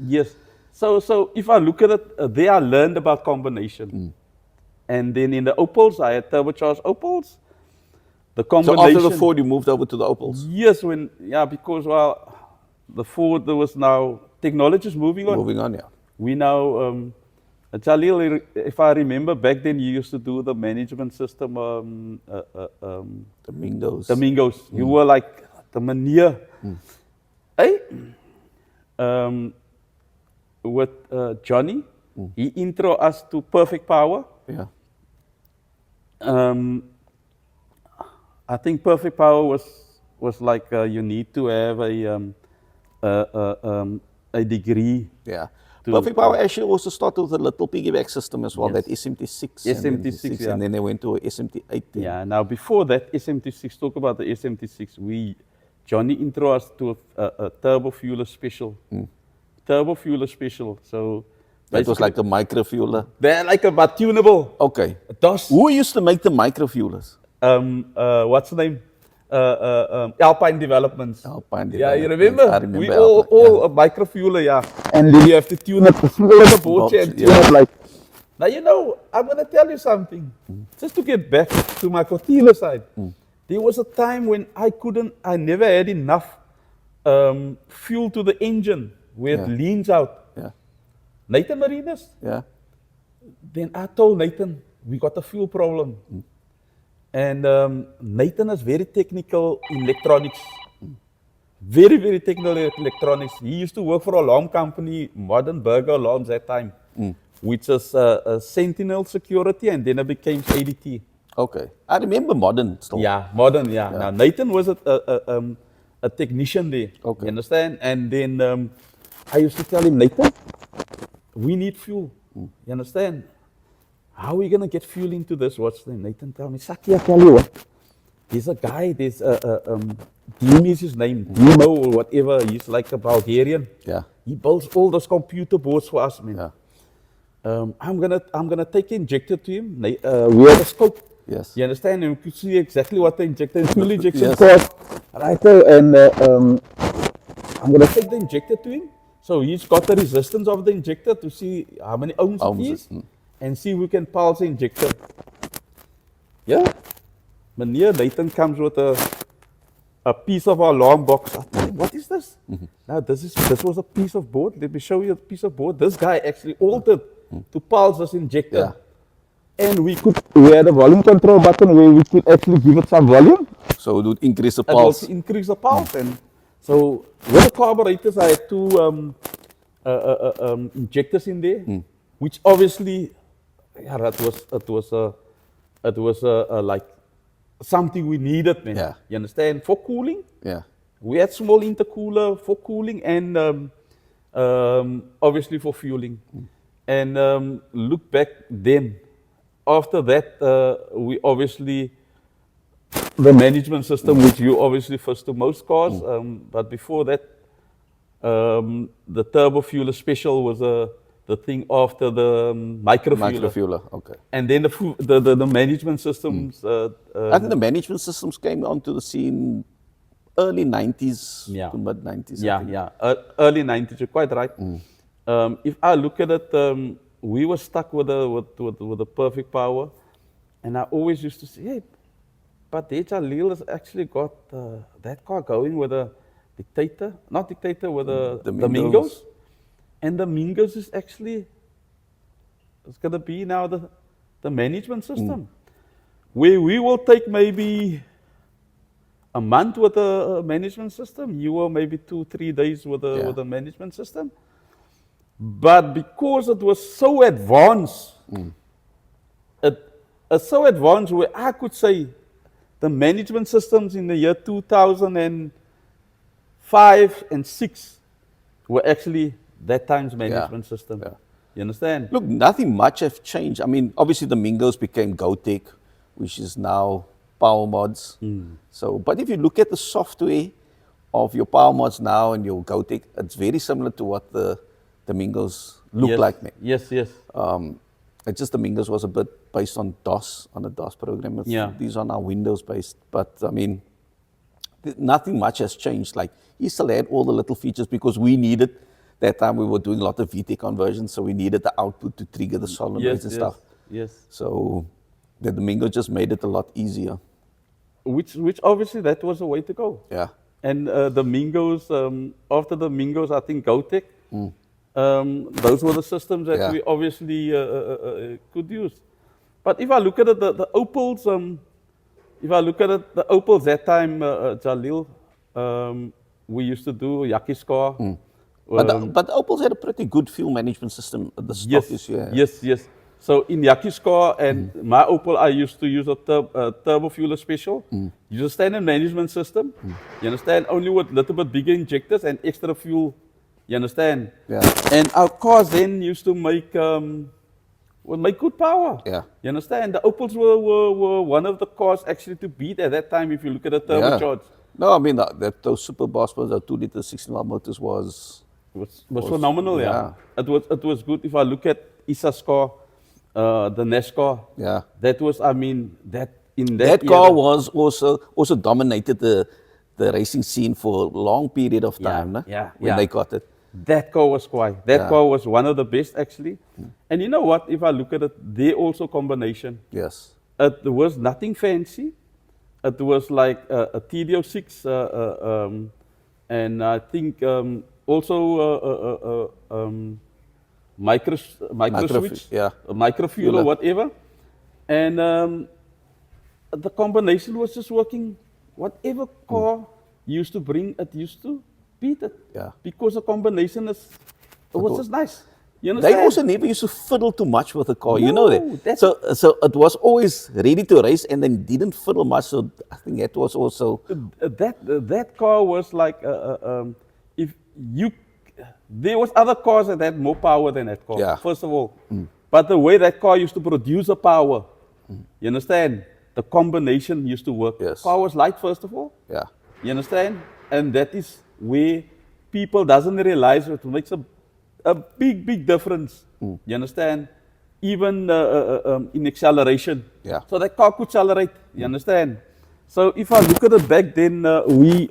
Yes. So if I look at it, there I learned about combination. And then in the Opals, I had turbocharged Opals. The So combination. after the Ford, you moved over to the Opals. Yes, because the Ford, there was now technology is moving on. Moving on, yeah. We now, Jalil, if I remember back then, you used to do the management system, The Mingos. the Mingos. You were like the manier. Hey, with Johnny, he intro us to Perfect Power. Yeah. I think Perfect Power was like you need to have a degree. Yeah. Perfect Power actually also started with a little piggyback system as well, Yes. that SMT6. SMT6, yeah. And then they went to a SMT8. Yeah. Now before that, SMT6. Talk about the SMT6. Johnny intro us to a turbo fueler special. Turbo fueler special. So That was like a microfueler. they're like a but tunable. Okay. DOS. Who used to make the microfuelers? What's the name? Alpine Developments. Alpine Yeah, you Developments. remember? I remember We all Alpine, a microfueler, yeah. And then you have to tune it, fuel the board and tune it like. Now I'm gonna tell you something. Just to get back to my Cortila side. There was a time when I never had enough fuel to the engine where it leans out. Yeah. Nathan Marinas. Yeah. Then I told Nathan, we got a fuel problem. And Nathan is very technical in electronics. Very, very technical in electronics. He used to work for an alarm company, Modern Burger Alarms that time, which is Sentinel Security, and then it became ADT. Okay. I remember Modern still. Yeah, Modern, yeah. Now, Nathan was a technician there. Okay. You understand? And then I used to tell him, Nathan, we need fuel. You understand? How are we going to get fuel into this? What's the name? Nathan tell me, Saki, I tell you what. There's a guy, Dim is his name, DYNO or whatever. He's like a Bulgarian. Yeah. He builds all those computer boards for us, man. Yeah. I'm gonna take the injector to him. We have a scope. Yes. You understand? And we could see exactly what the injector and fuel injection Yes. cost. Right, and I'm gonna take the injector to him. So he's got the resistance of the injector to see how many ohms it is, and see if we can pulse the injector. Yeah. Meneer Nathan comes with a piece of our alarm box. I tell him, what is this? Now this was a piece of board. Let me show you a piece of board. This guy actually altered to pulse this injector. And we had a volume control button where we could actually give it some volume. So it would increase the pulse. It would increase the pulse. And so with the carburetors, I had two injectors in there, which obviously, it was like something we needed, man. Yeah. You understand? For cooling. Yeah. We had small intercooler for cooling and obviously for fueling. And look back then. After that, we obviously, the management system, which you obviously first to most cars, but before that, the turbo fueler special was the thing after the microfueler. Microfueler, okay. And then the management systems. I think the management systems came onto the scene early 90s to mid 90s. Early 90s, you're quite right. If I look at it, we were stuck with the Perfect Power, and I always used to say, hey, but Jalil has actually got that car going with a Dictator, not Dictator, with the Mingos. And the Mingos is actually, it's going to be now the management system. Where we will take maybe a month with a management system, you will maybe 2-3 days with a management system. But because it was so advanced, it's so advanced where I could say the management systems in the year 2005 and 6 were actually that time's management system. Yeah. You understand? Look, nothing much have changed. I mean, obviously the Mingos became GoTech, which is now Power Mods. So, but if you look at the software of your Power Mods now and your GoTech, it's very similar to what the Mingos look like. Man. Yes. It's just the Mingos was a bit based on DOS, on a DOS program. These are now Windows based. But I mean, nothing much has changed. Like, he still had all the little features because we needed that time we were doing a lot of VT conversions, so we needed the output to trigger the solenoids and stuff. Yes. So the Domingo just made it a lot easier. Which obviously that was the way to go. Yeah. And the Mingos, after the Mingos, I think GoTech, those were the systems that we obviously could use. But if I look at it, the Opals, if I look at it, the Opals that time, Jalil, we used to do Yakiskar. But the Opals had a pretty good fuel management system. The stock Yes. So in Yakiskar and my Opal, I used to use a turbo fueler special. Use a standard management system. You understand? Only with little bit bigger injectors and extra fuel. You understand? Yeah. And our cars then used to make good power. Yeah. You understand? The Opals were one of the cars actually to beat at that time if you look at the turbocharged. No, I mean those super boss motors, the 2 liter 16 motors was phenomenal. Yeah. It was good. If I look at Isa's car, the NASCAR. Yeah. That was, I mean, that car was also dominated the racing scene for a long period of time. When they got it. That car was quiet. That car was one of the best actually. And you know what? If I look at it, they also combination. Yes. It was nothing fancy. It was like a TDO6, and I think also micro switch, a micro fuel or whatever, and the combination was just working. Whatever car used to bring, it used to beat it. Yeah. Because the combination was just nice. You understand? They also never used to fiddle too much with the car. No, you know that. So it was always ready to race, and then didn't fiddle much. So I think that was also that car was like if you. There was other cars that had more power than that car. Yeah. First of all, but the way that car used to produce the power, you understand? The combination used to work. Yes. Car was light, first of all. Yeah. You understand? And that is where people doesn't realize it makes a big difference. You understand? Even in acceleration. Yeah. So that car could accelerate. You understand? So if I look at it back then, we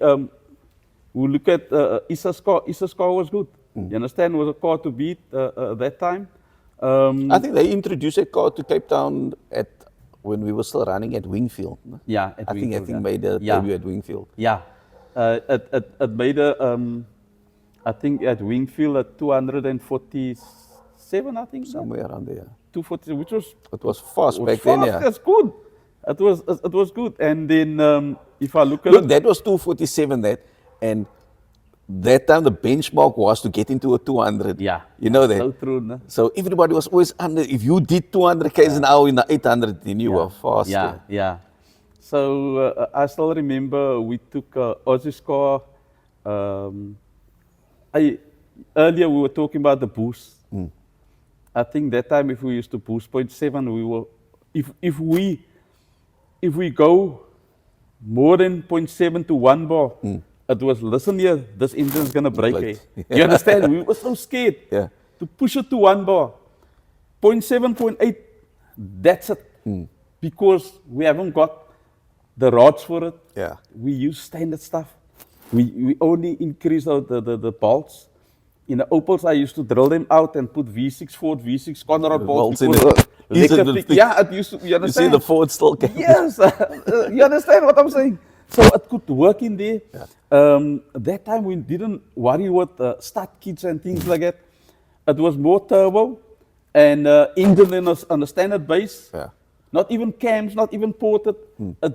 look at Isa's car. Isa's car was good. You understand? It was a car to beat that time. I think they introduced that car to Cape Town when we were still running at Wingfield. Yeah, I think made a debut at Wingfield. Yeah, it made I think at Wingfield at 247, I think. Somewhere around there. 240, which was... It was fast back then, yeah. That's good. It was good. And then if I look at that was 247 and that time the benchmark was to get into a 200. Yeah. You know that. So true, no? So everybody was always under. If you did 200 k's an hour in the 800, then you were fast. Yeah. So I still remember we took Ozzy's car. Earlier we were talking about the boost. I think that time if we used to boost 0.7, we were if we go more than 0.7 to 1 bar, it was, listen here, this engine is gonna break. You understand? We were so scared to push it to 1 bar. 0.7, 0.8, that's it. Because we haven't got the rods for it. Yeah. We use standard stuff. We only increase the bolts. In the Opals, I used to drill them out and put V6, Ford V6 Conrad bolts. It used to, you understand? You see the Ford still came. Yes, you understand what I'm saying? So it could work in there. That time we didn't worry with start kits and things like that. It was more turbo and engine on a standard base. Yeah. Not even cams, not even ported.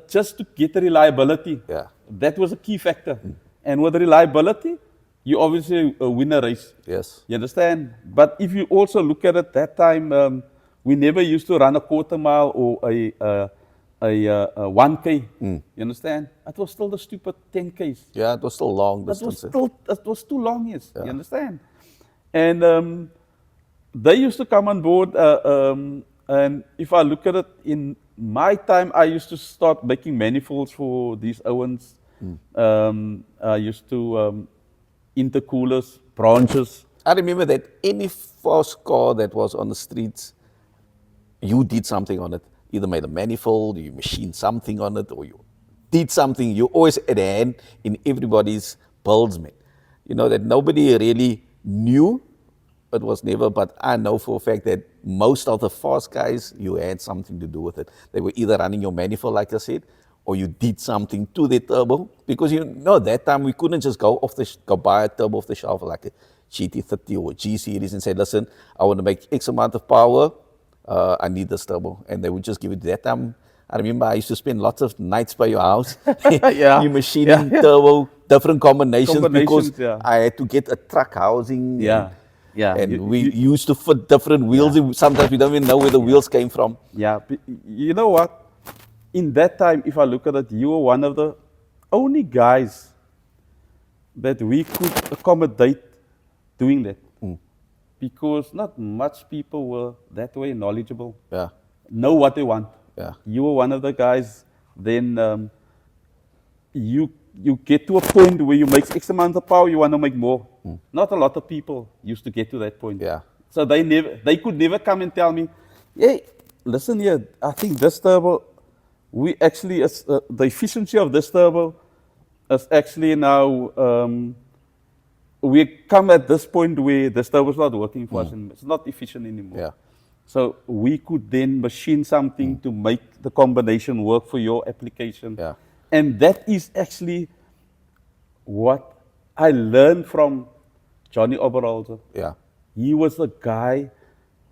Just to get the reliability. Yeah. That was a key factor. And with reliability, you obviously win a race. Yes. You understand? But if you also look at it, that time we never used to run a quarter mile or a 1K. You understand? It was still the stupid 10Ks. Yeah, it was still long distance. It was too long, yes. You understand? And they used to come on board. And if I look at it, in my time, I used to start making manifolds for these Owens. I used to intercoolers, branches. I remember that any fast car that was on the streets, you did something on it. Either made a manifold, you machined something on it, or you did something. You always had a hand in everybody's builds, man. You know, that nobody really new. It was never, but I know for a fact that most of the fast guys, you had something to do with it. They were either running your manifold, like I said, or you did something to the turbo. Because you know, that time we couldn't just go go buy a turbo off the shelf like a GT30 or G series and say, listen, I want to make X amount of power. I need this turbo. And they would just give it that time. I remember I used to spend lots of nights by your house. Yeah. You machining Yeah. turbo, different combinations because Combinations, yeah. I had to get a truck housing. Yeah. Yeah. And You- we you- used to put different wheels. Yeah. Sometimes we don't even know where the wheels came from. Yeah, you know what? In that time, if I look at it, you were one of the only guys that we could accommodate doing that. Because not much people were that way knowledgeable, Yeah, know what they want. yeah, You were one of the guys, then you get to a point where you make X amount of power, you want to make more. Not a lot of people used to get to that point. yeah, So they could never come and tell me, hey, listen here, I think this turbo, we actually, the efficiency of this turbo is actually now, we come at this point where this turbo is not working for us and it's not efficient anymore. yeah, So we could then machine something to make the combination work for your application. Yeah. And that is actually what I learned from Johnny Oberholzer. yeah, He was the guy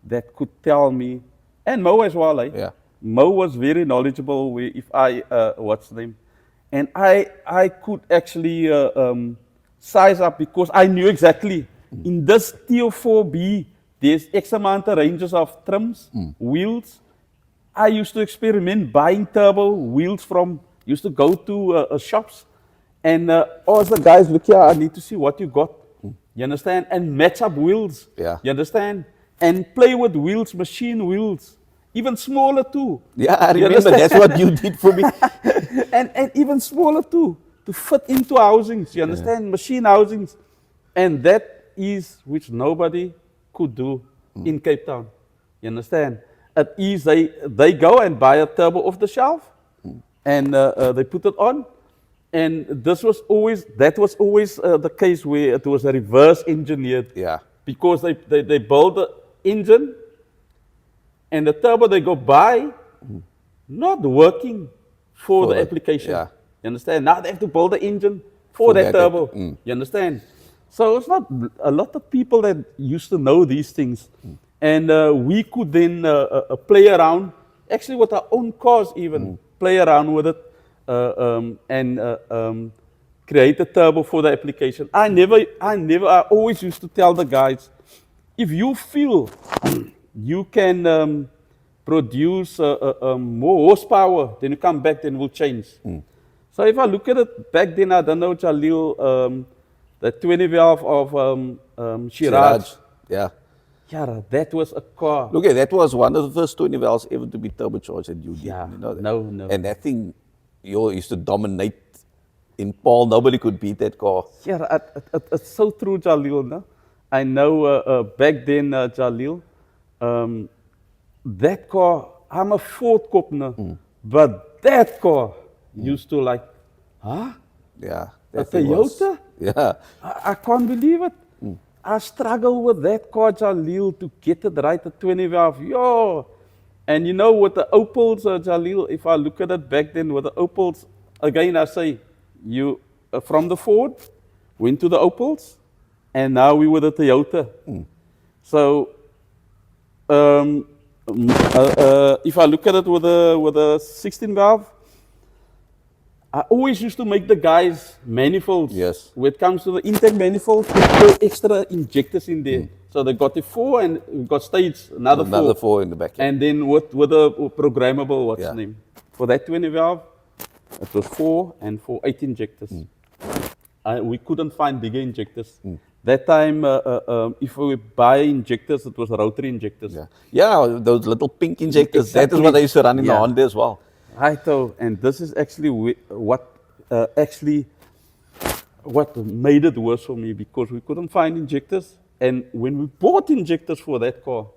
that could tell me, and Mo as well, eh? Yeah. Mo was very knowledgeable if I, what's the name? And I could actually size up because I knew exactly in this TO4B, there's X amount of ranges of trims, wheels. I used to experiment buying turbo wheels used to go to shops and all the guys, look here, I need to see what you got. You understand? And match up wheels. Yeah. You understand? And play with wheels, machine wheels, even smaller too. Yeah, I You remember understand? that's what you did for me. and even smaller too, to fit into housings. You understand? Machine housings. And that is which nobody could do in Cape Town. You understand? It is they go and buy a turbo off the shelf and they put it on. And that was always the case where it was a reverse engineered. Yeah. Because they build the engine and the turbo they go buy not working for the application. yeah. You understand? Now they have to build the engine for that turbo. You understand? So it's not a lot of people that used to know these things. And we could then play around, actually with our own cars even, play around with it and create a turbo for the application. I always used to tell the guys, if you feel you can produce more horsepower, then you come back, then we'll change. So if I look at it back then, I don't know, Jalil, the 20 valve of Shiraj. Yeah. Yeah, that was a car. Look at that was one of the first 20 valves ever to be turbocharged that you did. Yeah, You know that? no. And that thing used to dominate in Paul. Nobody could beat that car. Yeah, it's so true, Jalil. No? I know back then, Jalil, that car, I'm a Ford cop now, but that car used to like, huh? Yeah. A that thing was- Toyota? Yeah. I can't believe it. I struggle with that car, Jalil, to get it right at 20 valve. Yo! And you know, with the Opals, Jalil, if I look at it back then with the Opals, again, I say, you from the Ford, went to the Opals, and now we were the Toyota. So, if I look at it with a 16 valve, I always used to make the guys manifolds. Yes. When it comes to the intake manifold, put extra injectors in there. So they got the 4 and we got stage another 4. Another 4 in the back. And then with a programmable, what's Yeah. the name? For that 20 valve, it was 4 and 4 8 injectors. We couldn't find bigger injectors. That time, if we buy injectors, it was rotary injectors. Yeah. Yeah, those little pink injectors. That is Exactly. what I used to run in the Yeah. Honda as well. Right, and this is actually what made it worse for me because we couldn't find injectors. And when we bought injectors for that car,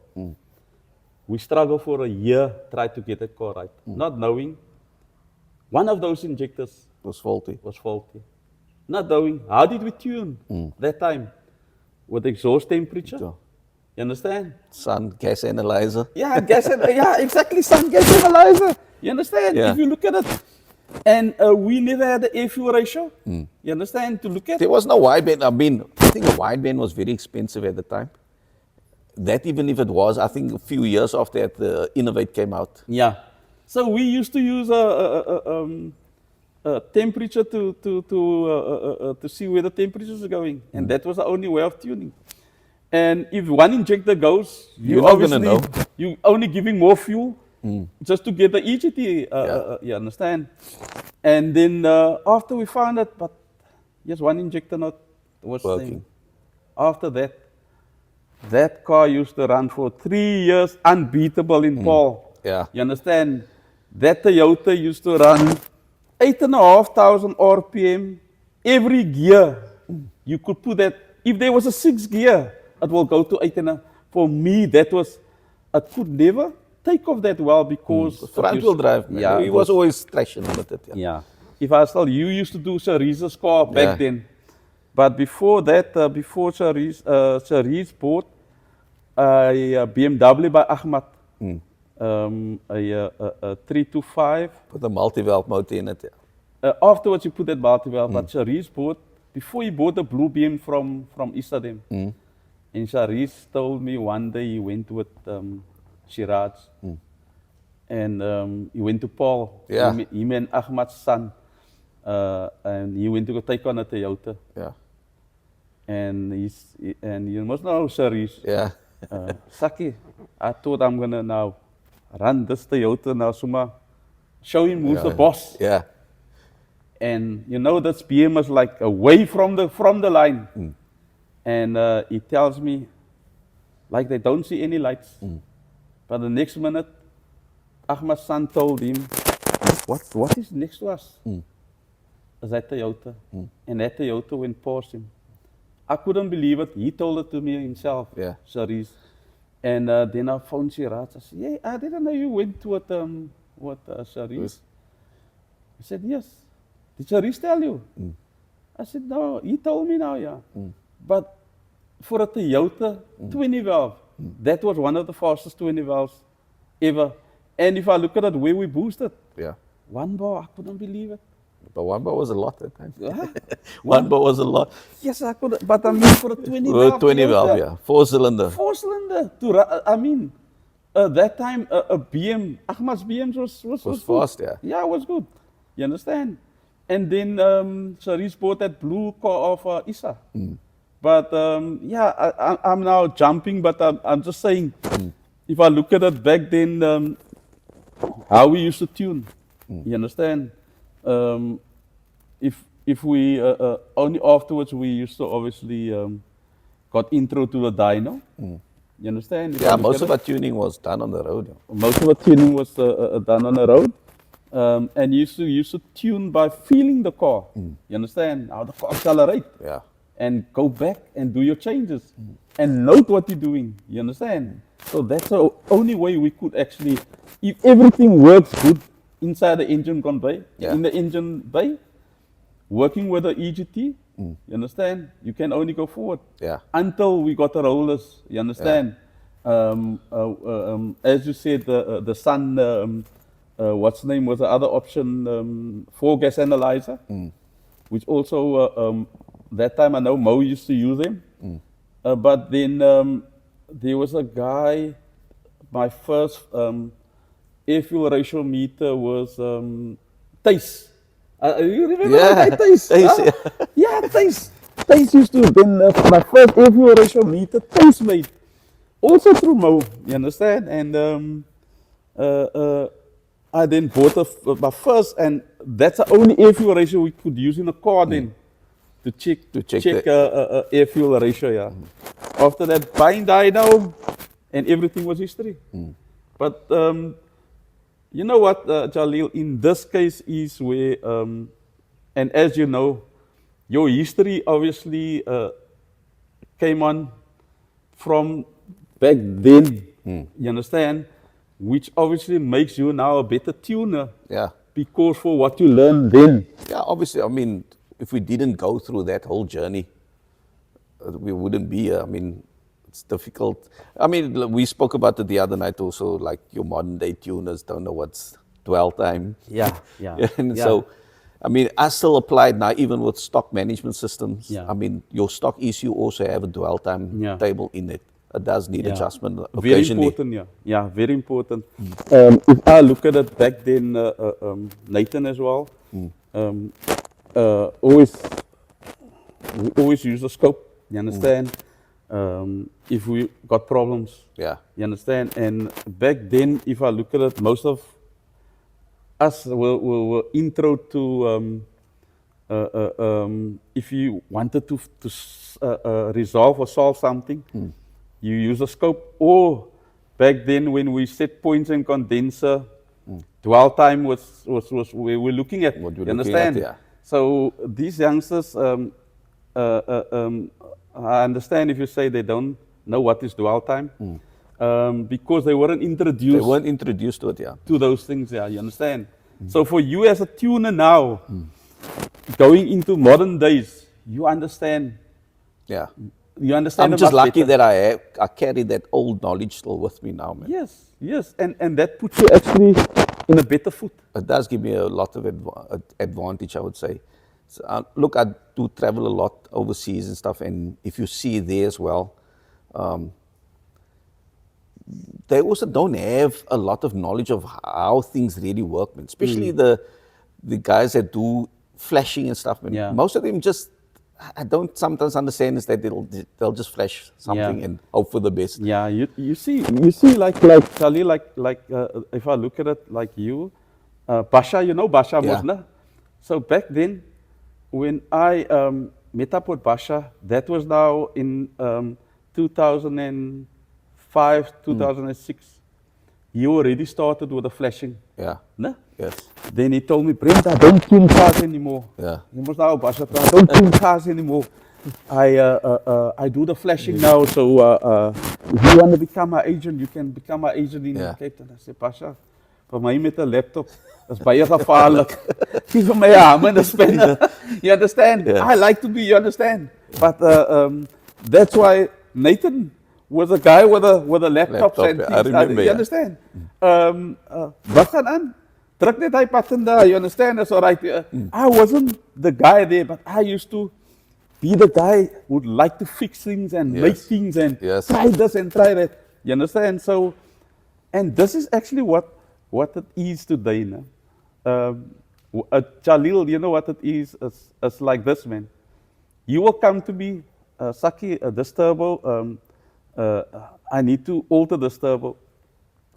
we struggled for a year trying to get that car right, not knowing one of those injectors It was faulty. was faulty. Not knowing how did we tune that time. with exhaust temperature. Sure. You understand? Sun, gas analyzer. Yeah, yeah, exactly, sun gas analyzer. You understand? Yeah. If you look at it. And we never had the air-fuel ratio. You understand? To look at. There was no wideband. I mean, I think a wideband was very expensive at the time. That even if it was, I think a few years after that, the Innovate came out. Yeah. So we used to use a temperature to see where the temperatures are going, and that was the only way of tuning. And if one injector goes, You're not gonna obviously know. you only giving more fuel just to get the EGT. You understand? And then after we found that, but yes, one injector not was Working. staying. After that, that car used to run for 3 years unbeatable in Paul. Yeah. You understand? That Toyota used to run 8,500 RPM every gear. You could put that, if there was a 6 gear, it will go to 8,500. For me, that was, I could never take off that well because Front wheel drive, man. Yeah, He was always traction limited. Yeah. yeah. If I still, you used to do Charize's car back Yeah. then. But before that, before Charize bought a BMW by Ahmad, a 325. Put the multi-valve motor in it. Yeah. Afterwards, you put that multi-valve, but Charize bought, before he bought the blue BM from Isadem. And Charize told me one day he went with Shiraz. And he went to Paul, Yeah. him and Ahmad's son. And he went to go take on a Toyota. Yeah. And you must know Charize. Yeah. Saki, I thought I'm gonna now run this Toyota now, Suma. Show him who's the boss. Yeah. And you know this BM is like away from the line. And he tells me, like they don't see any lights. But the next minute, Ahmad's son told him, what is next to us? Is that Toyota. And that Toyota went past him. I couldn't believe it. He told it to me himself, Yeah. Charize. And then I phoned Shiraz. I said, yeah, I didn't know you went to what Charize. Yes. He said, yes. Did Charize tell you? I said, no, he told me now, yeah. But for a Toyota 20 valve, that was one of the fastest 20 valves ever. And if I look at it, where we boosted, Yeah. 1 bar, I couldn't believe it. But 1 bar was a lot at times. Huh? 1 bar was a lot. Yes, I could, but I mean for a 20 valve. 20 valve, Toyota, yeah. 4-cylinder. 4-cylinder. I mean, that time a BM, Ahmad's BMs was Was good. fast, yeah. Yeah, it was good. You understand? And then Charize bought that blue car of Issa. But yeah, I'm now jumping, but I'm just saying, if I look at it back then, how we used to tune, you understand? If we only afterwards we used to obviously got intro to the dyno. You understand? If I Yeah, look most at of our tuning was done on the road. Yeah. most of the tuning was done on the road. And you used to tune by feeling the car. You understand? How the car accelerate. Yeah. And go back and do your changes. And note what you're doing. You understand? So that's the only way we could actually, if everything works good inside the engine bay, Yeah. in the engine bay, working with the EGT, you understand? You can only go forward. Yeah. Until we got the rollers, you understand? As you said, the Sun, what's the name was the other option, 4 gas analyzer, which also, that time I know Mo used to use them. But then there was a guy, my first air fuel ratio meter was Thijs. You remember that guy, Thijs? Thijs, Huh? Yeah, Thijs. Thijs used to, then my first air fuel ratio meter, Thijs made. Also through Mo, you understand? And I then bought my first, and that's the only air fuel ratio we could use in a car then. To check air fuel ratio, yeah. After that, buying dyno, and everything was history. But you know what, Jalil, in this case is where, and as you know, your history obviously came on from back then, you understand? Which obviously makes you now a better tuner. Yeah. Because for what you learned then. Yeah, obviously, I mean, if we didn't go through that whole journey, we wouldn't be here. I mean, it's difficult. I mean, we spoke about it the other night also, like your modern day tuners don't know what's dwell time. Yeah, yeah. And yeah. so, I mean, I still applied now, even with stock management systems. Yeah. I mean, your stock issue also have a dwell time Yeah. table in it. It does need Yeah. adjustment Very occasionally. important, yeah. Yeah, very important. If I look at it back then, Nathan as well, always we always use the scope. You understand? If we got problems, Yeah. you understand. And back then, if I look at it, most of us were intro to. If you wanted to resolve or solve something, you use a scope. Or back then, when we set points and condenser, dwell time was we were looking at. What we're You looking at, understand? yeah. So these youngsters, I understand if you say they don't know what is dwell time, because they weren't introduced They weren't introduced to it, yeah. to those things. Yeah, you understand? So for you as a tuner now, going into modern days, you understand. Yeah. You understand. I'm it just much lucky better. that I carry that old knowledge still with me now, man. Yes, yes, and that puts you actually in a better foot. It does give me a lot of advantage, I would say. So, look, I do travel a lot overseas and stuff, and if you see there as well, they also don't have a lot of knowledge of how things really work, man. Especially the guys that do flashing and stuff, man. Yeah. Most of them just, I don't sometimes understand is that they'll just flash something Yeah. and hope for the best. Yeah, you see like Charlie, if I look at it like you, Basha, you know Basha Yeah. Mosna. So back then, when I met up with Basha, that was now in 2005, 2006. You already started with the flashing. Yeah. No? Yes. Then he told me, Brenda, don't tune cars anymore. Yeah. He was now Basha, don't tune cars anymore. I do the flashing now, so if you want to become my agent, you can become my agent in Yeah. Cape Town. I said, Basha, vir my met 'n laptop, is baie gevaarlik. Gee vir my 'n hamer en 'n spanner. You understand? Yeah. I like to be, you understand? But that's why Nathan was a guy with a laptop Laptop, and yeah, I things. remember, You yeah. understand? Wat gaan aan? Druk net hy button daar, you understand? That's all right. I wasn't the guy there, but I used to be the guy who would like to fix things and make Yes. things and Yes. try this and try that. You understand? So, and this is actually what it is today. No? Jalil, you know what it is? It's like this, man. You will come to me, Saki, this turbo, I need to alter this turbo.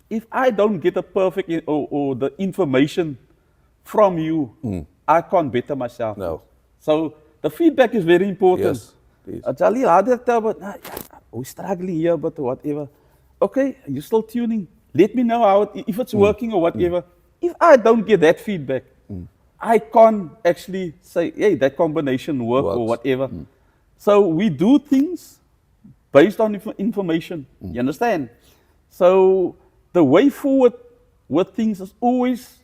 If I don't get a perfect or the information from you, I can't better myself. No. So the feedback is very important. Yes, please. Charlie, how did that, but we're struggling here, but whatever. Okay, you're still tuning. Let me know how if it's working or whatever. If I don't get that feedback, I can't actually say, hey, that combination work or Works. whatever. So we do things based on information. You understand? So the way forward with things is always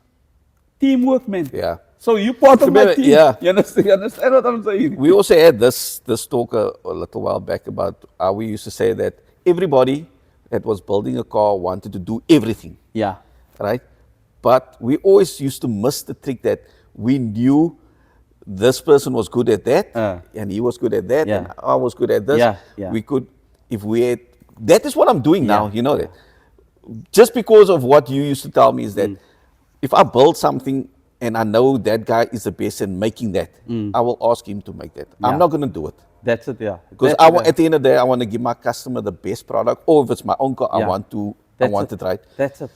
teamwork, man. Yeah. So you part of my Remember, team. yeah. You understand what I'm saying? We also had this talk a little while back about how we used to say that everybody that was building a car wanted to do everything, Yeah. right? But we always used to miss the trick that we knew this person was good at that, and he was good at that, Yeah. and I was good at this. Yeah, yeah. We could, if we had, that is what I'm doing now, Yeah, you know that. Just because of what you used to tell me is that if I build something and I know that guy is the best in making that, I will ask him to make that. Yeah. I'm not going to do it. That's it, yeah. Because That's it, at the end of the day, I want to give my customer the best product, or if it's my own car, I Yeah. want to That's it right. That's it.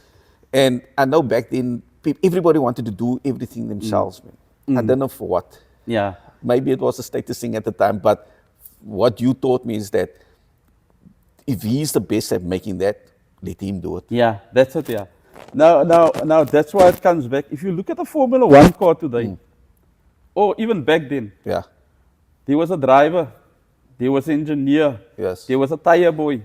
And I know back then, everybody wanted to do everything themselves, man. I don't know for what. Yeah. Maybe it was a status thing at the time, but what you taught me is that if he's the best at making that, let him do it. Yeah, that's it, yeah. Now that's why it comes back. If you look at the Formula One car today, or even back then, Yeah. there was a driver, there was an engineer, Yes. there was a tire boy.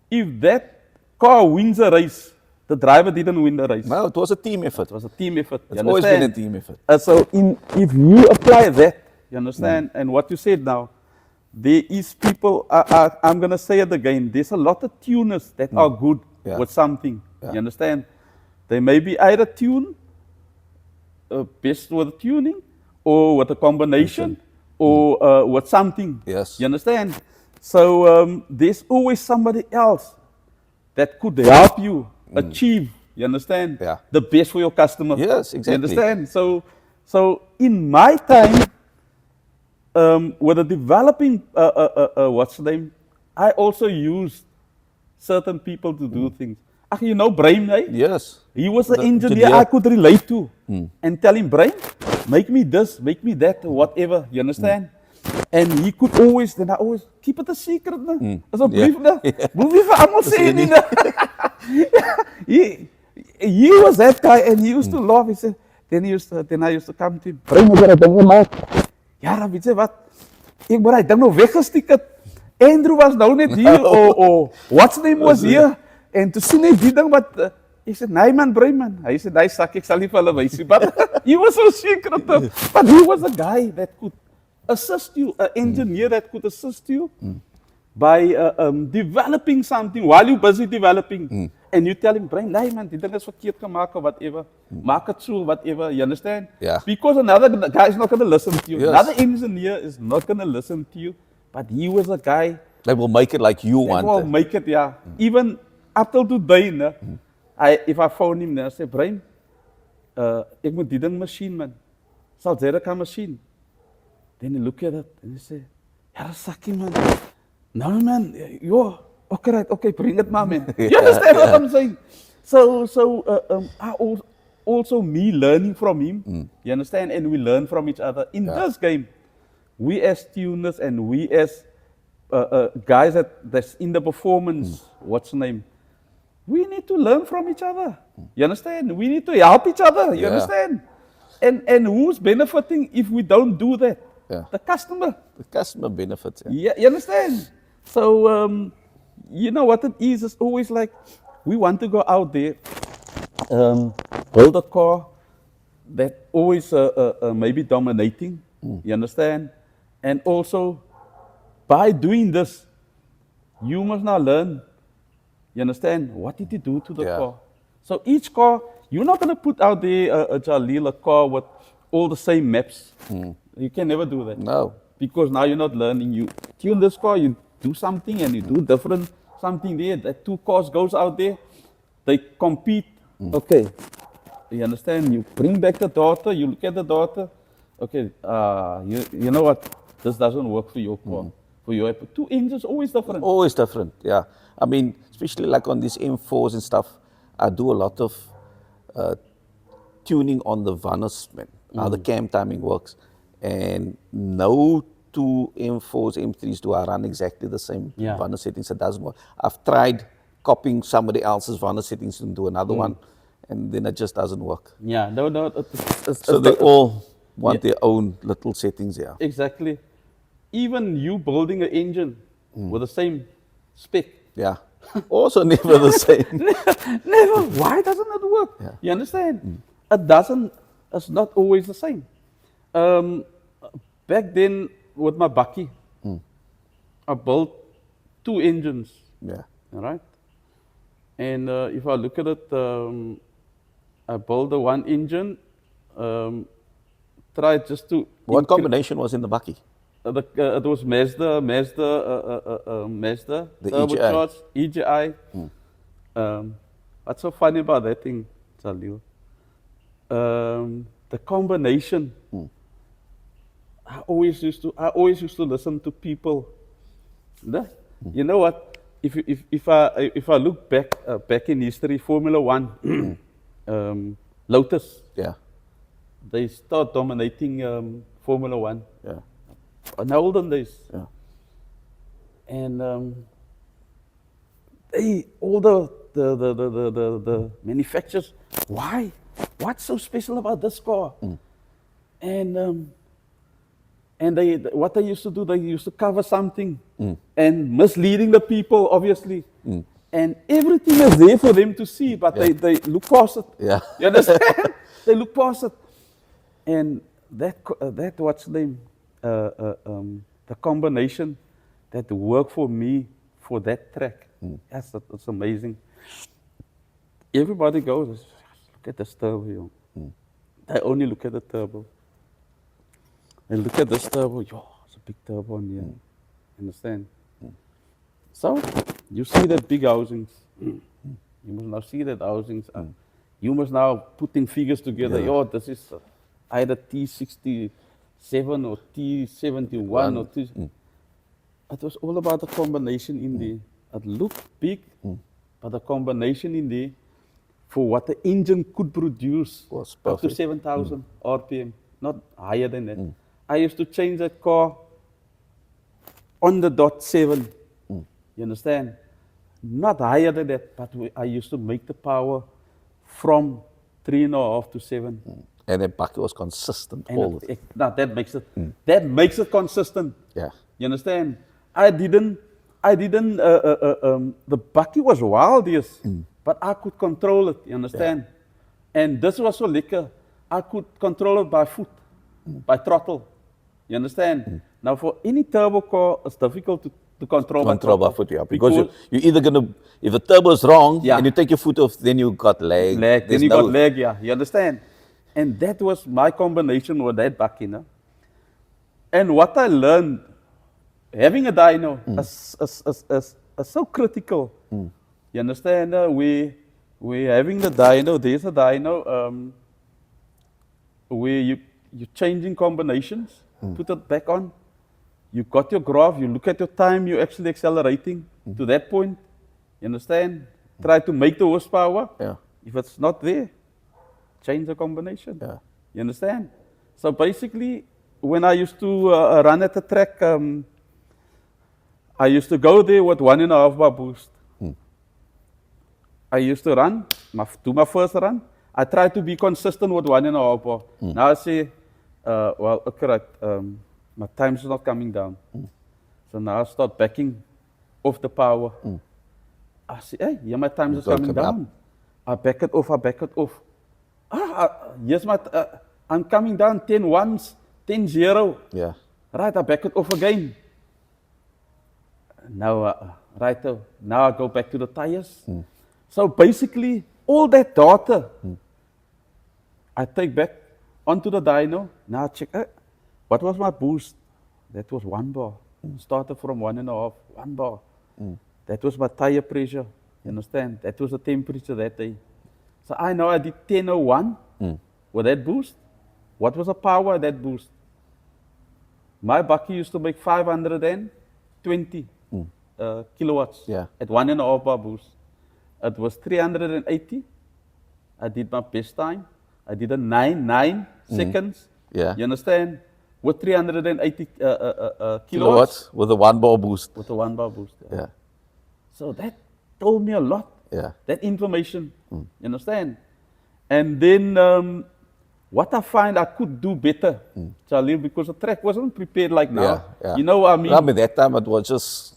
If that car wins a race, the driver didn't win the race. No, it was a team effort. It was a team effort. You It's always been a understand? team effort. So if you apply that, you understand, and what you said now, there is people, I'm going to say it again, there's a lot of tuners that are good Yeah. with something. Yeah. You understand? They may be either tune, best with tuning, or with a combination, or with something. Yes. You understand? So there's always somebody else that could help you achieve, you understand, Yeah. the best for your customer. Yes, You exactly. understand? So in my time, with the developing, what's the name, I also used certain people to do things. Ach, you know Brain, eh? Yes. He was an The engineer I could relate to and tell him, Brain, make me this, make me that, whatever, you understand? And he could always, then I always, keep it a secret, ne? Asseblief, ne? Moet nie vir almal sê nie, ne? He was that guy and he used to laugh. He said, then I used to come to him, Brain, moet jy dat ding maak? Ja, dan weet jy wat, ek moet hy ding nou weggestiek het. Andrew was nou net hier, or what's name was here, en toe sien hy die ding wat, ek sê, nee man, Brain man, hy sê, nee sak, ek sal nie vir hulle wys nie, but he was so secretive, but he was a guy that could assist you, an engineer that could assist you by developing something while you're busy developing, and you tell him, Brain, nee man, die ding is verkeerd gemaak or whatever, maak het so, whatever, you understand? Yeah. Because another guy is not going to listen to you, Yes. another engineer is not going to listen to you, but he was a guy They will make it like you that want will it. make it, yeah. Even up till today, ne, if I phone him, I say, Brain, ek moet die ding machine, man. Sal jy dat kan machine? Then he look at it and he say, ja, sakkie, man. No, man, yo, okay, right, okay, bring it, man. You understand what I'm saying? So I also me learning from him, you understand? And we learn from each other. In this game, we as tuners and we as guys that's in the performance, what's the name? We need to learn from each other. You understand? We need to help each other. You Yeah. understand? And who's benefiting if we don't do that? Yeah. The customer. The customer benefits. Yeah. Yeah, you understand? So you know what it is? It's always like we want to go out there, build a car that always maybe dominating. You understand? And also, by doing this, you must now learn. You understand? What did you do to the Yeah. car? So each car, you're not going to put out there a Jalil, a car with all the same maps. You can never do that. No. Because now you're not learning. You tune this car, you do something and you do different something there. That two cars goes out there, they compete. Okay, you understand? You bring back the daughter, you look at the daughter. Okay, you know what? This doesn't work for your car. For your two engines, always different. Always different, yeah. I mean, especially like on these M4s and stuff, I do a lot of tuning on the varnish, man, how the cam timing works. And no two M4s, M3s do I run exactly the same Yeah. varnish settings. It doesn't work. I've tried copying somebody else's varnish settings into another one, and then it just doesn't work. Yeah, no. So they all want their own little settings, yeah. Exactly. Even you building an engine with the same spec. Yeah. Also never the same. Never. Why doesn't it work? Yeah. You understand? It doesn't. It's not always the same. Back then with my bakkie, I built two engines. Yeah. All right. And if I look at it, I built the one engine. Tried just to. What combination was in the bakkie? It was Mazda, The turbocharged, EGI. What's so funny about that thing, Jalil? The combination. I always used to listen to people. You know what? If I look back in history, Formula One, Lotus, Yeah. they start dominating Formula One. Yeah. In the olden days. Yeah. And all the manufacturers, why? What's so special about this car? And what they used to do, they used to cover something and misleading the people, obviously. And everything is there for them to see, but they look past it. Yeah. You understand? They look past it. And that what's the name? the combination that worked for me for that track. That's amazing. Everybody goes, look at this turbo here. They only look at the turbo. They look at this turbo, yo, it's a big turbo on here. Understand? So you see that big housings. You must now see that housings. You must now putting figures together. Yo, this is either T67 or T71 or T. It was all about the combination in there. It looked big, but the combination in there for what the engine could produce Was up to perfect. 7,000 RPM, not higher than that. I used to change that car on the dot 7. You understand? Not higher than that, but I used to make the power from 3.5 to 7. And the bucket was consistent And all the time. now that makes it consistent. Yeah. You understand? The bucket was wild, yes, but I could control it, you understand? And this was so liquor, I could control it by foot, by throttle, you understand? Now for any turbo car, it's difficult to control by Control by throttle. foot, yeah. Because you're either going to, if the turbo is wrong Yeah. and you take your foot off, then you got lag. Leg, then There's you no- got leg, yeah, you understand? And that was my combination with that bucket, you know? And what I learned, having a dyno is so critical. You understand? We're having the dyno, there's a dyno where you're changing combinations, put it back on. You got your graph, you look at your time, you're actually accelerating to that point. You understand? Try to make the horsepower. Yeah. If it's not there, change the combination. Yeah. You understand? So basically, when I used to run at the track, I used to go there with 1.5 bar boost. I used to run, do my first run. I try to be consistent with 1.5 bar. Now I say, well, okay, my time's not coming down. So now I start backing off the power. I say, hey, yeah, my time is got coming come up. down. I back it off. Yes, I'm coming down 10 ones, 10 0. Yeah. Right, I back it off again. Now, now I go back to the tires. So basically, all that data, I take back onto the dyno. Now I check, what was my boost? That was 1 bar. Started from 1.5, 1 bar. That was my tire pressure. You understand? That was the temperature that day. So I know I did 10.01 with that boost. What was the power of that boost? My bucky used to make 520 kilowatts Yeah. at 1.5 bar boost. It was 380. I did my best time. I did a 9 seconds. Yeah. You understand? With 380 kilowatts Kilowatts with a 1 bar boost. with a 1 bar boost. Yeah. So that told me a lot. Yeah. That information. You understand? And then what I find I could do better, Charlie, because the track wasn't prepared like now. Yeah. Yeah. You know what I mean? I mean, that time it was just,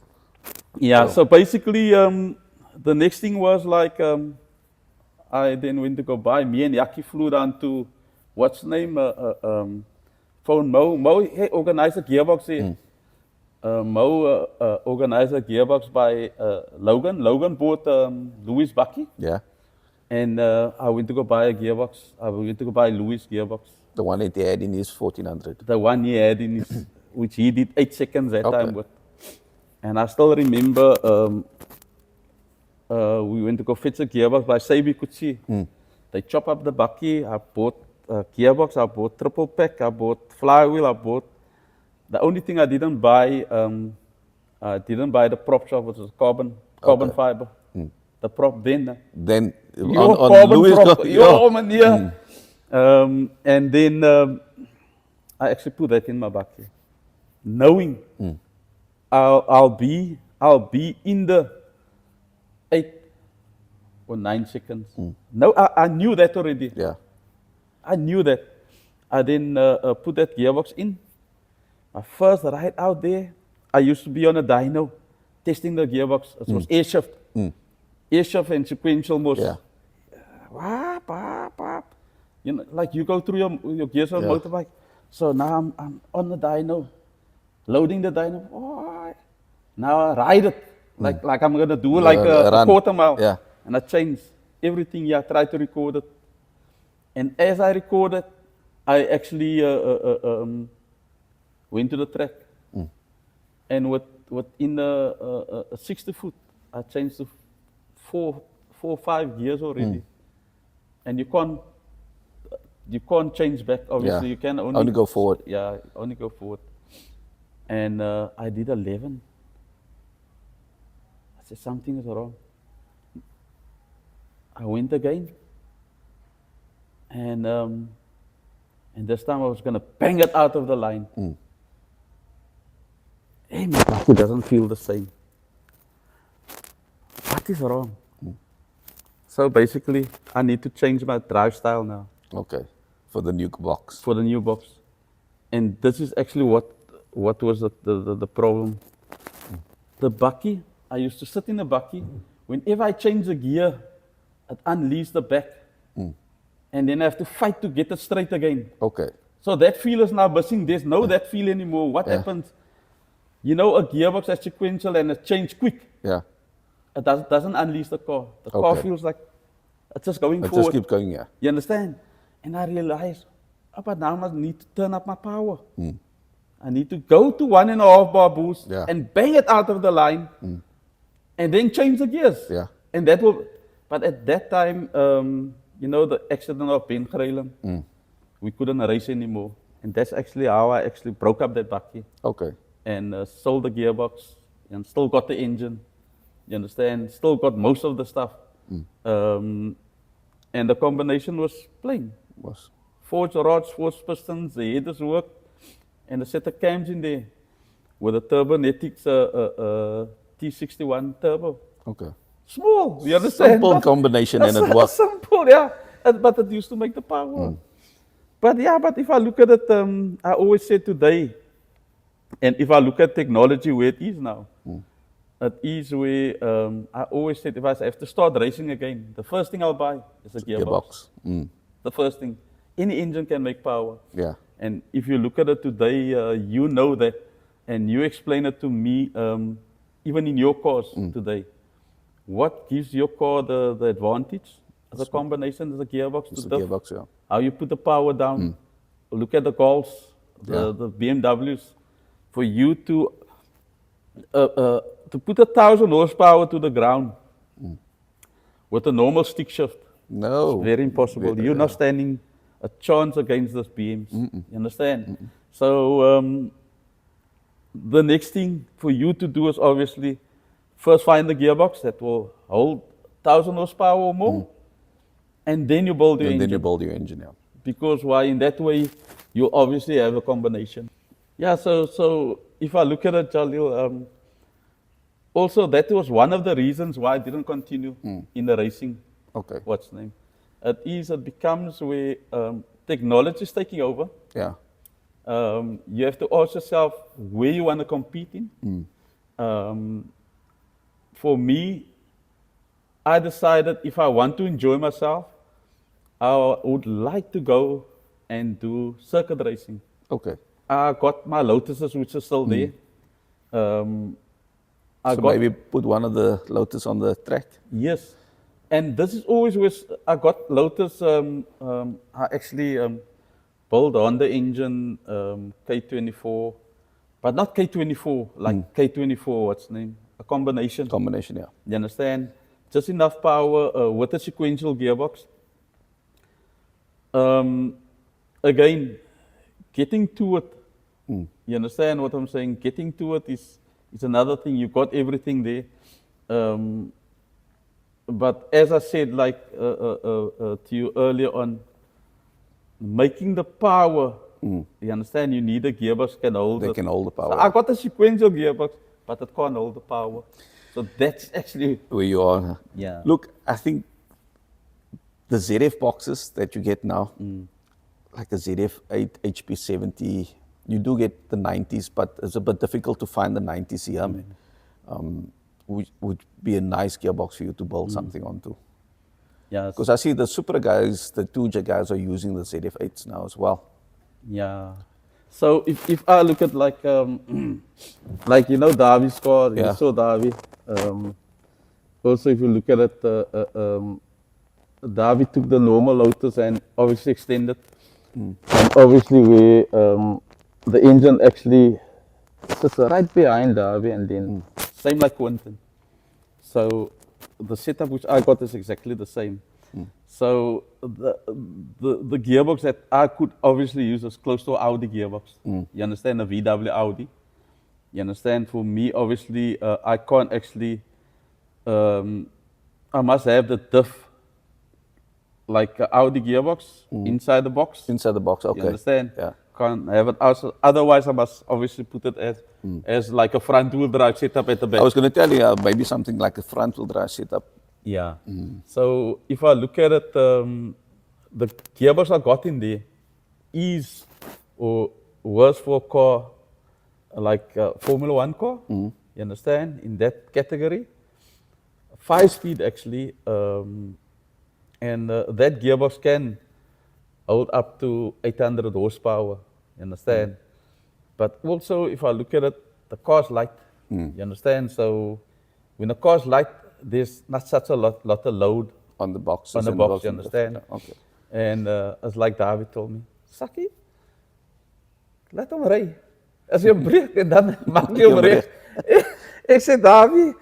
Yeah, so basically, the next thing was like, I then went to go buy, me and Yaki flew down to, what's the name, phone Mo. Mo organized a gearbox here. Mo organized a gearbox by Logan. Logan bought Louis' bucky, yeah, and I went to go buy a gearbox. I went to go buy Louis' gearbox. the one that he had in his 1400. The one he had in his, which he did 8 seconds that Okay. time with. And I still remember we went to go fetch a gearbox by Sabi Kutsi. They chop up the bucky. I bought a gearbox, I bought triple pack, I bought flywheel, I bought. The only thing I didn't buy the prop shop, which was carbon Okay. fiber. The prop then. Then Your on carbon Louis' prop, got- your manier. And then I actually put that in my bucket, knowing I'll be in the 8 or 9 seconds. No, I knew that already. yeah, I knew that. I then put that gearbox in. My first ride out there, I used to be on a dyno testing the gearbox. It was air shift. Air shift and sequential most. yeah, Wap, wap, wap. You know, like you go through your gears on Yeah. motorbike. So now I'm on the dyno. loading the dyno. Oh, now I ride it like I'm gonna do like a run. quarter mile. Yeah. And I changed everything. Yeah, try to record it. And as I recorded, I actually went to the track. And within a 60 foot, I changed to four or 5 gears already. And you can't change back. Obviously, Yeah. you can Only go forward. Yeah, only go forward. And I did 11. I said something is wrong. I went again, and this time I was gonna bang it out of the line. Hey, my bike doesn't feel the same. What is wrong? So basically, I need to change my drive style now Okay. For the new box. for the new box. And this is actually what was the problem. The bucky, I used to sit in the bucky. Whenever I change the gear, it unleashed the back. And then I have to fight to get it straight again. Okay. So that feel is now missing. There's no that feel anymore. What happens? You know, a gearbox that's sequential and it change quick. Yeah. It doesn't unleash the car. The car Okay. feels like it's just going It forward. just keeps going, yeah. You understand? And I realized, but now I need to turn up my power. I need to go to 1.5 bar boost and bang it out of the line and then change the gears. Yeah. And that will, but at that time, you know, the accident of Ben Graylen, we couldn't race anymore. And that's actually how I actually broke up that bucky Okay. and sold the gearbox and still got the engine. You understand? Still got most of the stuff. And the combination was plain. Was. Forged rods, forged pistons, the headers worked, and a set of cams in there with a Turbonetics T61 turbo. Okay. Small, you understand? Simple combination and it worked. Simple, yeah. But it used to make the power. But yeah, but if I look at it, I always say today, and if I look at technology where it is now, it is where I always said if I have to start racing again, the first thing I'll buy is a gearbox. The first thing. Any engine can make power. Yeah. And if you look at it today, you know that, and you explain it to me, even in your cars today. What gives your car the advantage? The combination of the gearbox It's to the diff. gearbox, yeah. How you put the power down. Look at the Golfs, the BMWs. For you to put 1,000 horsepower to the ground with a normal stick shift, No. it's very impossible. You're not standing a chance against those BMs. You understand? So the next thing for you to do is obviously first find the gearbox that will hold 1,000 horsepower or more, and then you build your And engine. then you build your engine, yeah. Because why? In that way, you obviously have a combination. Yeah. So if I look at it, Jalil, also that was one of the reasons why I didn't continue in the racing. Okay. What's the name? It becomes where technology is taking over. Yeah. You have to ask yourself where you want to compete in. For me, I decided if I want to enjoy myself, I would like to go and do circuit racing. Okay. I got my Lotuses, which are still there. So maybe put one of the Lotus on the track. Yes. And this is always where I got Lotus. I actually built on the engine K24, but not K24, like K24, what's the name? A combination. Combination, yeah. You understand? Just enough power with a sequential gearbox. Again, getting to it. You understand what I'm saying? Getting to it is another thing. You got everything there. But as I said, like to you earlier on, making the power, you understand, you need a gearbox can hold it. They can hold the power. So I got a sequential gearbox, but it can't hold the power. So that's actually where you are. Yeah. Look, I think the ZF boxes that you get now, like the ZF8 HP70, you do get the 90s, but it's a bit difficult to find the 90s here. I mean, would be a nice gearbox for you to build something onto. Yeah. Because I see the Supra guys, the 2J guys are using the ZF8s now as well. Yeah. So if I look at like like Davi's car, you Yeah. saw Davi. Also, if you look at it, Davi took the normal Lotus and obviously extended, and obviously where the engine actually sits right behind Davi, and then same like Quentin. So the setup which I got is exactly the same. So the gearbox that I could obviously use is close to Audi gearbox. You understand, a VW Audi. You understand? For me, obviously, I can't actually. I must have the diff like a Audi gearbox inside the box. Inside the box, You okay. understand? Yeah. Can't have it outside. Otherwise, I must obviously put it as like a front wheel drive setup at the back. I was going to tell you, maybe something like a front wheel drive setup. Yeah. So if I look at it, the gearbox I got in there is or was for a car like a Formula One car. You understand? In that category, 5 speed actually, and that gearbox can hold up to 800 horsepower. You understand? But also, if I look at it, the car's light. You understand? So when the car's light, there's not such a lot of load On the box. on the box. You understand? Okay. And it's like David told me, Saki, laat hom ry. As jy breek en dan maak jy hom reg. Ek sê Dawie,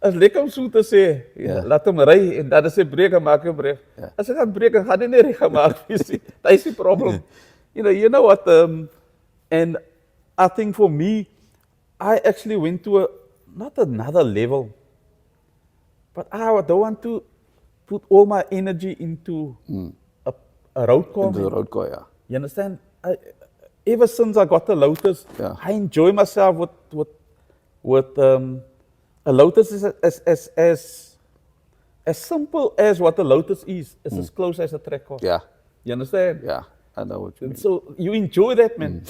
is lekker om so te sê, laat hom ry en dan as hy breek, dan maak jy hom reg. As hy gaan breek, dan gaan hy nie reg gemaak wees nie. That is the problem. You know what? And I think for me, I actually went to not another level, but I don't want to put all my energy into a road car. Into the road car, yeah. You understand? Ever since I got the Lotus, I enjoy myself with a Lotus is as simple as what a Lotus is. It's as close as a track car. Yeah. You understand? Yeah, I know what you mean. So you enjoy that, man.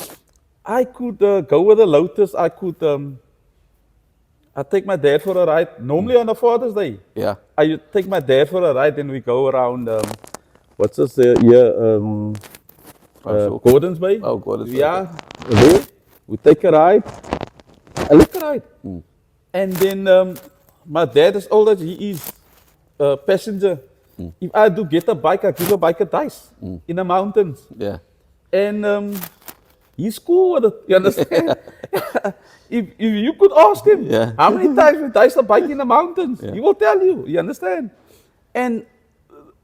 I could go with a Lotus. I could. I take my dad for a ride. Normally on a Father's Day. Yeah. I take my dad for a ride, and we go around. What's this here? Gordon's Bay. Oh, Gordon's Bay. Yeah, there. We take a ride. A little ride. And then my dad is old as he is, passenger. If I do get a bike, I give a bike a dice in the mountains. Yeah. And he's cool with it, you understand? if you could ask him, how many times we diced a bike in the mountains, he will tell you, you understand? And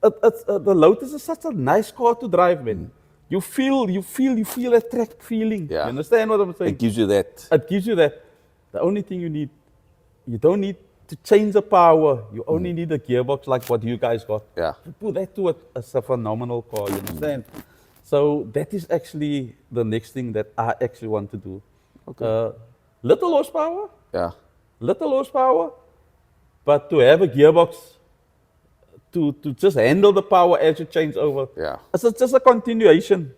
the Lotus is such a nice car to drive, man. You feel a track feeling. Yeah. You understand what I'm saying? It gives you that. It gives you that. The only thing you don't need to change the power. You only need a gearbox like what you guys got. Yeah. To put that to it as a phenomenal car, you understand? So that is actually the next thing that I actually want to do. Okay. Little horsepower. Yeah. Little horsepower, but to have a gearbox to just handle the power as you change over. Yeah. It's just a continuation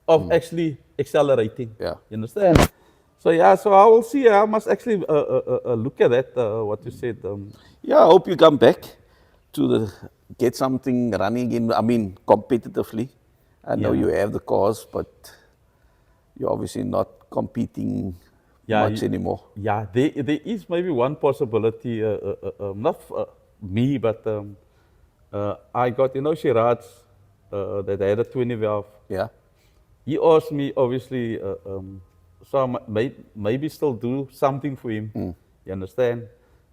of actually accelerating. Yeah. You understand? So yeah, so I will see. I must actually look at that, what you said. Yeah, I hope you come back to get something running again. I mean, competitively. I know you have the cars, but you're obviously not competing much anymore. Yeah, there is maybe one possibility, not me, but I got, Shiraz, that had a 20 valve. Yeah. He asked me, obviously, so I maybe still do something for him, you understand?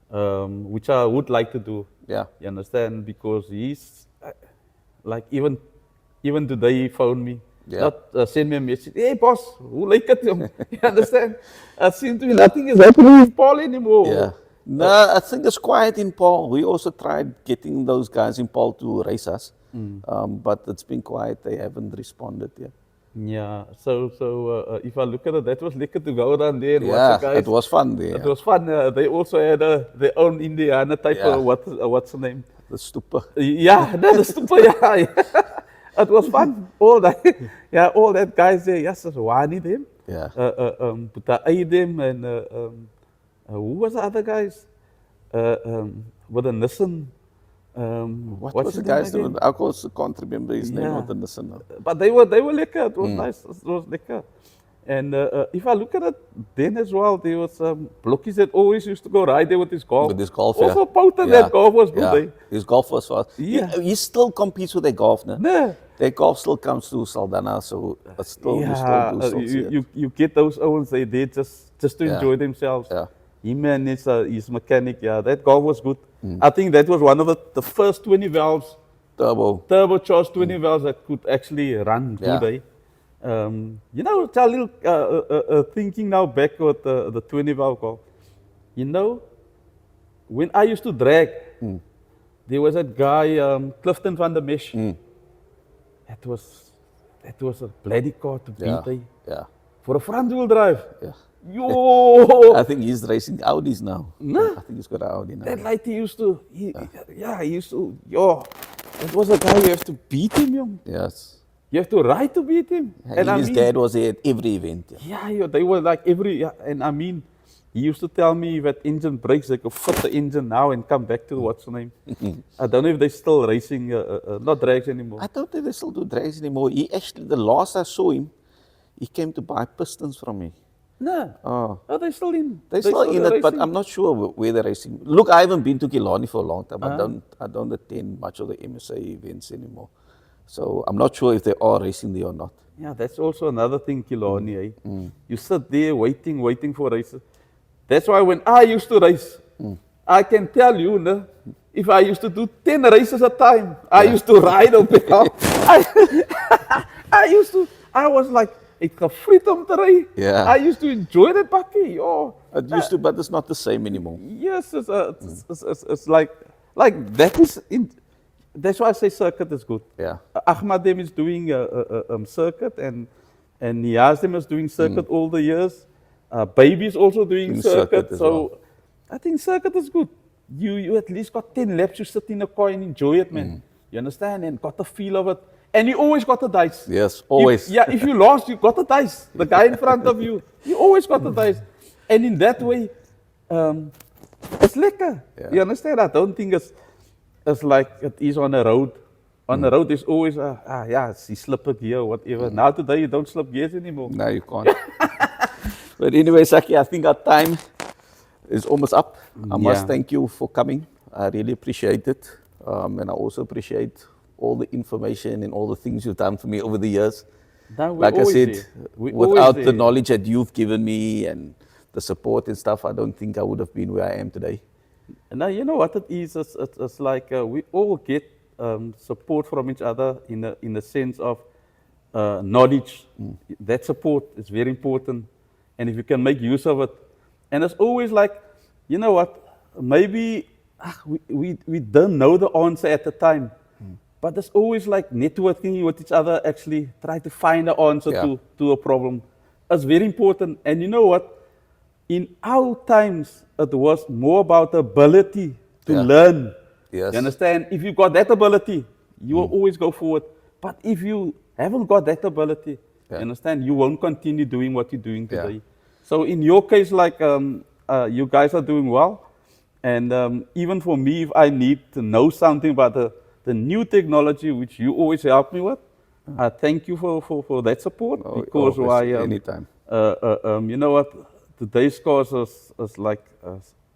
Which I would like to do, Yeah. you understand? Because he's, like, even today he phoned me, not send me a message, hey boss, who like it? You understand? It seems to be nothing is happening with Paul anymore. Yeah. No, I think it's quiet in Paul. We also tried getting those guys in Paul to race us, but it's been quiet. They haven't responded yet. Yeah, so if I look at it, that was lekker to go down there and watch Yeah, the guys. it was fun there. It was fun. They also had their own Indiana type of, what's the name? The stupor. Yeah, the stupor, yeah. It was fun. All that guys there, yes, Wani them. Yeah. Puta them and who was the other guys? With a Nissan. What was the guy's name? I also can't remember his name. Not the Nissan. But they were lekker. It was nice. It was lekker. And if I look at it, then as well, there was Blokkies that always used to go ride there with his golf. With his golf, Also, yeah. Pouter, that golf was good, eh? His golf was fast. Yeah. He still competes with their golf, no? No. Their golf still comes to Saldana, so it's still, you still do still see it. you get those Owens there just to enjoy themselves. Yeah. Him and his mechanic, that golf was good. I think that was one of the first 20 valves, turbocharged 20 valves that could actually run good, eh? You know, Jalil, thinking now back with the 20 valve golf, you know, when I used to drag, there was that guy, Clifton van der Mesh. That was a bloody car to beat, eh? Yeah. For a front wheel drive. Yeah. Yo! I think he's racing Audis now. No. I think he's got an Audi now. That light he used to, he used to, that was a guy you have to beat him, young. Yes. You have to ride to beat him. And his dad was there at every event. Yeah, they were like and I mean, he used to tell me that engine breaks, they could fit the engine now and come back to what's the name. I don't know if they're still racing, not drags anymore. I don't think they still do drags anymore. He actually, the last I saw him, he came to buy pistons from me. No. Oh, they're still in. They're still in it, but I'm not sure where they're racing. Look, I haven't been to Killarney for a long time. I don't attend much of the MSA events anymore. So I'm not sure if they are racing there or not. Yeah, that's also another thing, Killarney. Eh? You sit there waiting for races. That's why when I used to race, I can tell you, no, if I used to do 10 races a time, I used to ride on pedal. I was like, it's a freedom to ride. Yeah. I used to enjoy that bakkie. It used to, but it's not the same anymore. Yes, it's like that is. That's why I say circuit is good. Yeah. Ahmad Dem is doing circuit, and Niazem is doing circuit all the years. Baby is also doing circuit. So I think circuit is good. You at least got 10 laps, you sit in a car and enjoy it, man. You understand? And got the feel of it. And you always got the dice. Yes, always. If you lost, you got the dice. The guy in front of you, you always got the dice. And in that way, it's lekker. Yeah. You understand? I don't think it's like it is on the road. On the road, there's always, you slip a gear or whatever. Now today, you don't slip gears anymore. No, you can't. But anyway, Saki, I think our time is almost up. I must thank you for coming. I really appreciate it. And I also appreciate all the information and all the things you've done for me over the years. Like I said, without the knowledge that you've given me and the support and stuff, I don't think I would have been where I am today. Now, you know what it is? It's like we all get support from each other in the sense of knowledge. That support is very important. And if you can make use of it. And it's always like, you know what, maybe we don't know the answer at the time. But it's always like networking with each other, actually try to find the answer to a problem. It's very important. And you know what? In our times, it was more about the ability to learn. Yes. You understand? If you got that ability, you will always go forward. But if you haven't got that ability, you understand, you won't continue doing what you're doing today. So in your case, like you guys are doing well. And even for me, if I need to know something about the new technology, which you always help me with, I thank you for that support. Because anytime. You know what? Today's course is like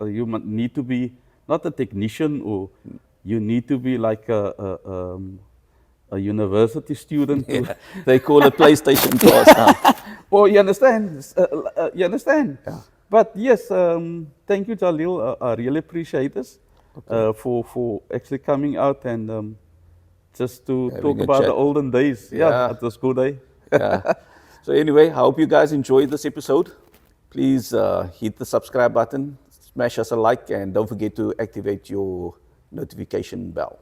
you need to be not a technician, or you need to be like a university student. They call it PlayStation course now. Well, you understand? You understand? Yeah. But yes, thank you, Jalil. I really appreciate this for actually coming out and just to talk about the olden days. Yeah, it was good, eh? So anyway, I hope you guys enjoyed this episode. Please hit the subscribe button, smash us a like, and don't forget to activate your notification bell.